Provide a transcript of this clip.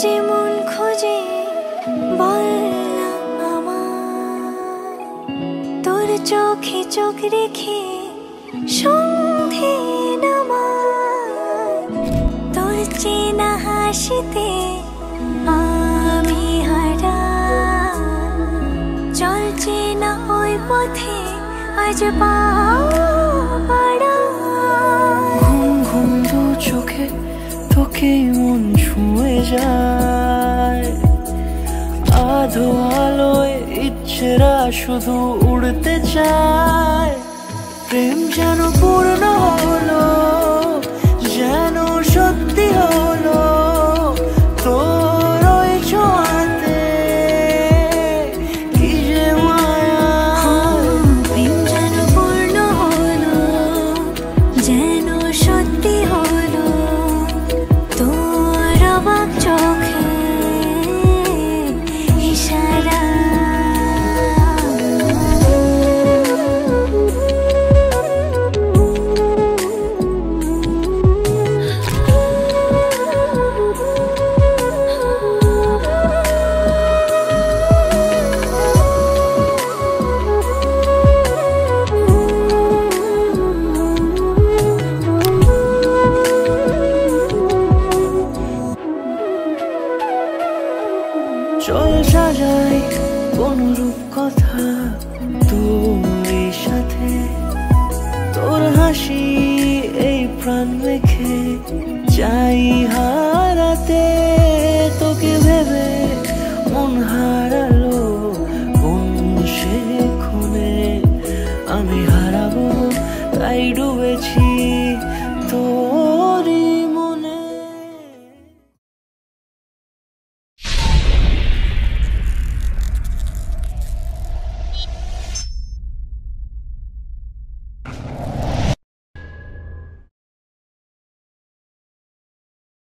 যেমন খোঁজে বললাম আমার, তোর চোখে চোখ রেখে সন্ধে নামায়, তোর চেনা হাসিতে আমি হারাই, চলছে না ওই পথে আজ পা বাড়াই। ঘুম ঘুম দু চোখে তোকে মন ছুঁয়ে যায়, আধো আলোয় ইচ্ছেরা শুধু উড়তে চায়। প্রেম যেন পূর্ণ হলো, যেন সত্যি হলো, তোর ওই ছোঁয়াতে কি যে মায়া। প্রেম যেন পূর্ণ হলো, যেন সত্যি হলো, তোর অবাক চোখে ইশারা। চল সাজাই কোন রূপ কথা তোর সাথে, তোর হাসি এই প্রাণ মেখে চাই হারাতে। তোকে ভেবে মন হারালো কোন সে খুনে, আমি হারাবো তাই ডুবেছি